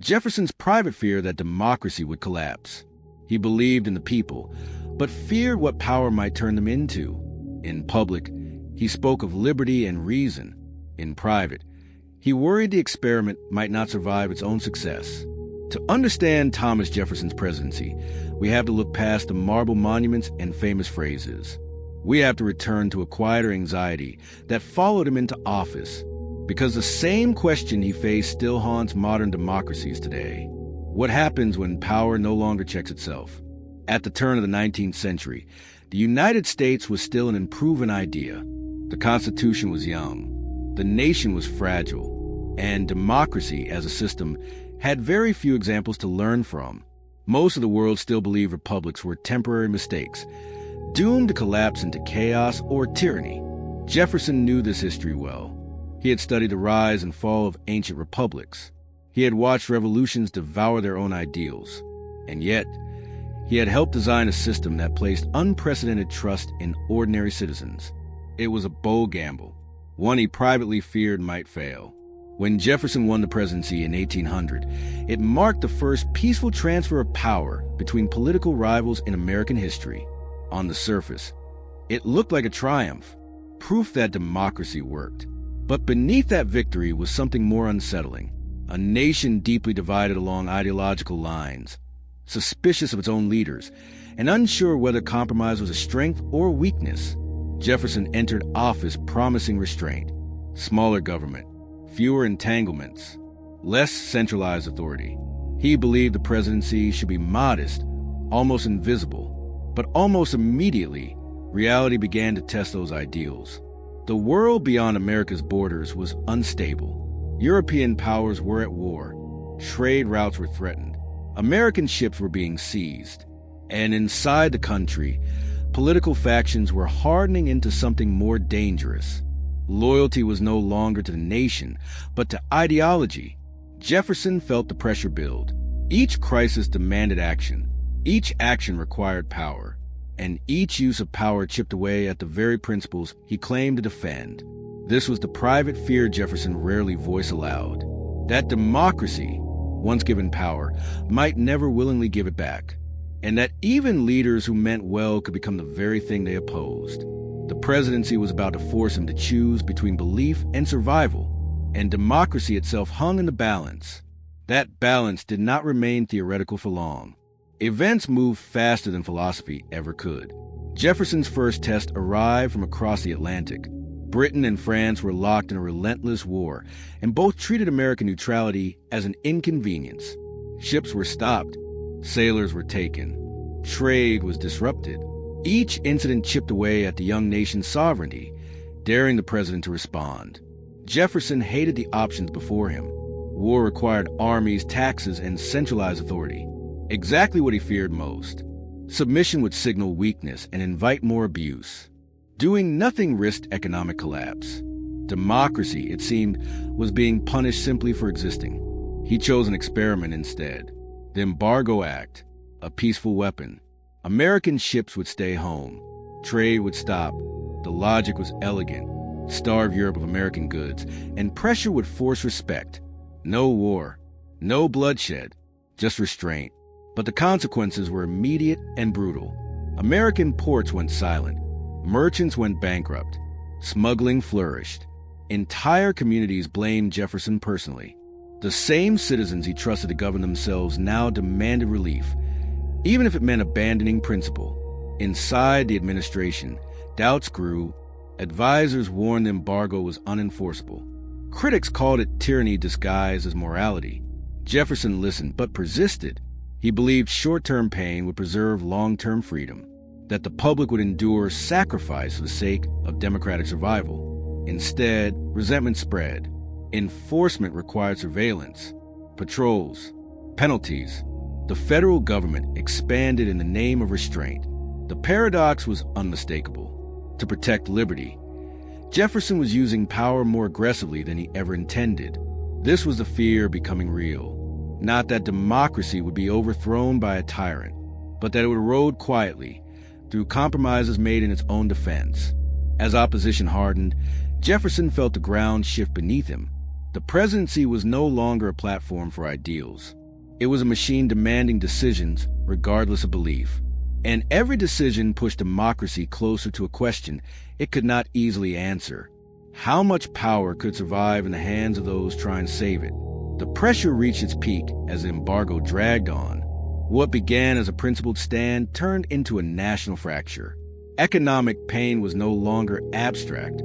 Jefferson's private fear that democracy would collapse. He believed in the people, but feared what power might turn them into. In public, he spoke of liberty and reason. In private, he worried the experiment might not survive its own success. To understand Thomas Jefferson's presidency, we have to look past the marble monuments and famous phrases. We have to return to a quieter anxiety that followed him into office, because the same question he faced still haunts modern democracies today. What happens when power no longer checks itself? At the turn of the 19th century, the United States was still an unproven idea. The Constitution was young, the nation was fragile, and democracy as a system had very few examples to learn from. Most of the world still believed republics were temporary mistakes, doomed to collapse into chaos or tyranny. Jefferson knew this history well. He had studied the rise and fall of ancient republics. He had watched revolutions devour their own ideals. And yet, he had helped design a system that placed unprecedented trust in ordinary citizens. It was a bold gamble, one he privately feared might fail. When Jefferson won the presidency in 1800, it marked the first peaceful transfer of power between political rivals in American history. On the surface, it looked like a triumph, proof that democracy worked. But beneath that victory was something more unsettling. A nation deeply divided along ideological lines, suspicious of its own leaders, and unsure whether compromise was a strength or weakness. Jefferson entered office promising restraint, smaller government, fewer entanglements, less centralized authority. He believed the presidency should be modest, almost invisible. But almost immediately, reality began to test those ideals. The world beyond America's borders was unstable. European powers were at war. Trade routes were threatened. American ships were being seized. And inside the country, political factions were hardening into something more dangerous. Loyalty was no longer to the nation, but to ideology. Jefferson felt the pressure build. Each crisis demanded action. Each action required power, and each use of power chipped away at the very principles he claimed to defend. This was the private fear Jefferson rarely voiced aloud, that democracy, once given power, might never willingly give it back, and that even leaders who meant well could become the very thing they opposed. The presidency was about to force him to choose between belief and survival, and democracy itself hung in the balance. That balance did not remain theoretical for long. Events moved faster than philosophy ever could. Jefferson's first test arrived from across the Atlantic. Britain and France were locked in a relentless war, and both treated American neutrality as an inconvenience. Ships were stopped. Sailors were taken. Trade was disrupted. Each incident chipped away at the young nation's sovereignty, daring the president to respond. Jefferson hated the options before him. War required armies, taxes, and centralized authority. Exactly what he feared most. Submission would signal weakness and invite more abuse. Doing nothing risked economic collapse. Democracy, it seemed, was being punished simply for existing. He chose an experiment instead. The Embargo Act, a peaceful weapon. American ships would stay home. Trade would stop. The logic was elegant. Starve Europe of American goods, and pressure would force respect. No war, no bloodshed, just restraint. But the consequences were immediate and brutal. American ports went silent. Merchants went bankrupt. Smuggling flourished. Entire communities blamed Jefferson personally. The same citizens he trusted to govern themselves now demanded relief, even if it meant abandoning principle. Inside the administration, doubts grew. Advisors warned the embargo was unenforceable. Critics called it tyranny disguised as morality. Jefferson listened, but persisted. He believed short-term pain would preserve long-term freedom, that the public would endure sacrifice for the sake of democratic survival. Instead, resentment spread. Enforcement required surveillance, patrols, penalties. The federal government expanded in the name of restraint. The paradox was unmistakable. To protect liberty, Jefferson was using power more aggressively than he ever intended. This was the fear becoming real. Not that democracy would be overthrown by a tyrant, but that it would erode quietly through compromises made in its own defense. As opposition hardened, Jefferson felt the ground shift beneath him. The presidency was no longer a platform for ideals. It was a machine demanding decisions regardless of belief. And every decision pushed democracy closer to a question it could not easily answer. How much power could survive in the hands of those trying to save it? The pressure reached its peak as the embargo dragged on. What began as a principled stand turned into a national fracture. Economic pain was no longer abstract.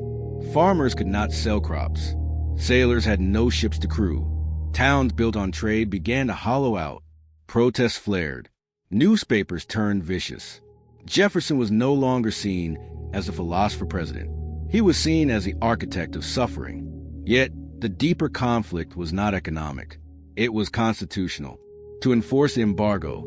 Farmers could not sell crops. Sailors had no ships to crew. Towns built on trade began to hollow out. Protests flared. Newspapers turned vicious. Jefferson was no longer seen as a philosopher president. He was seen as the architect of suffering. Yet, the deeper conflict was not economic. It was constitutional. To enforce the embargo,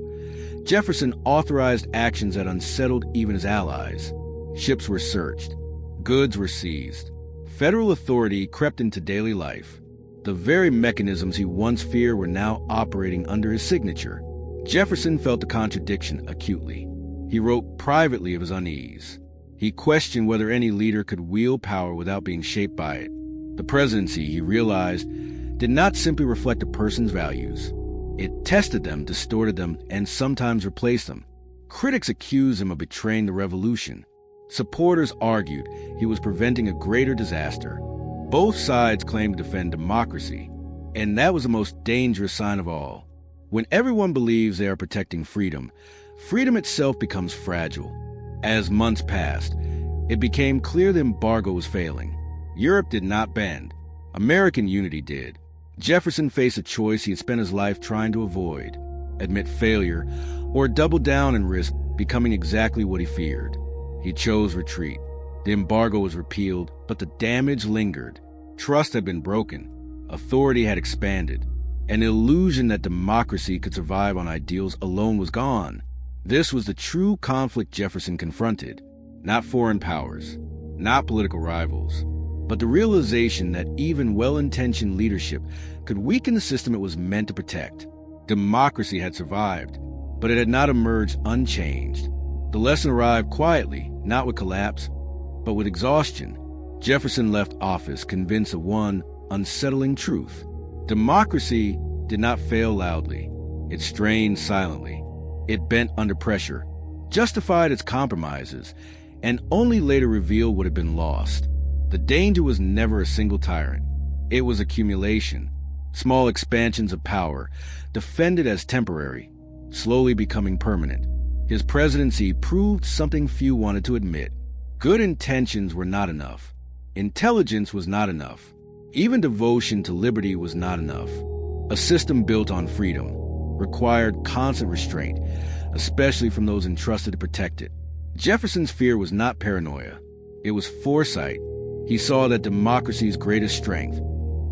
Jefferson authorized actions that unsettled even his allies. Ships were searched. Goods were seized. Federal authority crept into daily life. The very mechanisms he once feared were now operating under his signature. Jefferson felt the contradiction acutely. He wrote privately of his unease. He questioned whether any leader could wield power without being shaped by it. The presidency, he realized, did not simply reflect a person's values. It tested them, distorted them, and sometimes replaced them. Critics accused him of betraying the revolution. Supporters argued he was preventing a greater disaster. Both sides claimed to defend democracy, and that was the most dangerous sign of all. When everyone believes they are protecting freedom, freedom itself becomes fragile. As months passed, it became clear the embargo was failing. Europe did not bend. American unity did. Jefferson faced a choice he had spent his life trying to avoid: admit failure or double down and risk becoming exactly what he feared. He chose retreat. The embargo was repealed, but the damage lingered. Trust had been broken. Authority had expanded. An illusion that democracy could survive on ideals alone was gone. This was the true conflict Jefferson confronted. Not foreign powers, not political rivals, but the realization that even well-intentioned leadership could weaken the system it was meant to protect. Democracy had survived, but it had not emerged unchanged. The lesson arrived quietly, not with collapse, but with exhaustion. Jefferson left office convinced of one unsettling truth: democracy did not fail loudly. It strained silently. It bent under pressure, justified its compromises, and only later revealed what had been lost. The danger was never a single tyrant. It was accumulation, small expansions of power, defended as temporary, slowly becoming permanent. His presidency proved something few wanted to admit. Good intentions were not enough. Intelligence was not enough. Even devotion to liberty was not enough. A system built on freedom required constant restraint, especially from those entrusted to protect it. Jefferson's fear was not paranoia. It was foresight. He saw that democracy's greatest strength,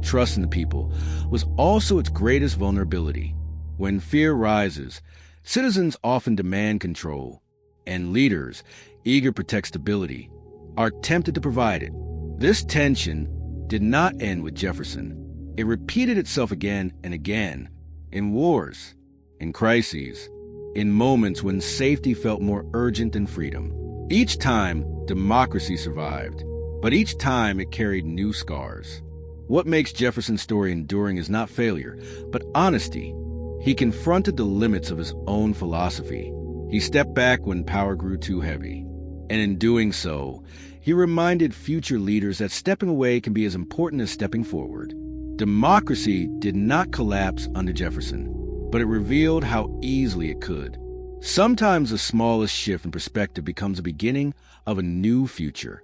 trust in the people, was also its greatest vulnerability. When fear rises, citizens often demand control, and leaders, eager to protect stability, are tempted to provide it. This tension did not end with Jefferson. It repeated itself again and again, in wars, in crises, in moments when safety felt more urgent than freedom. Each time, democracy survived, but each time it carried new scars. What makes Jefferson's story enduring is not failure, but honesty. He confronted the limits of his own philosophy. He stepped back when power grew too heavy. And in doing so, he reminded future leaders that stepping away can be as important as stepping forward. Democracy did not collapse under Jefferson, but it revealed how easily it could. Sometimes the smallest shift in perspective becomes the beginning of a new future.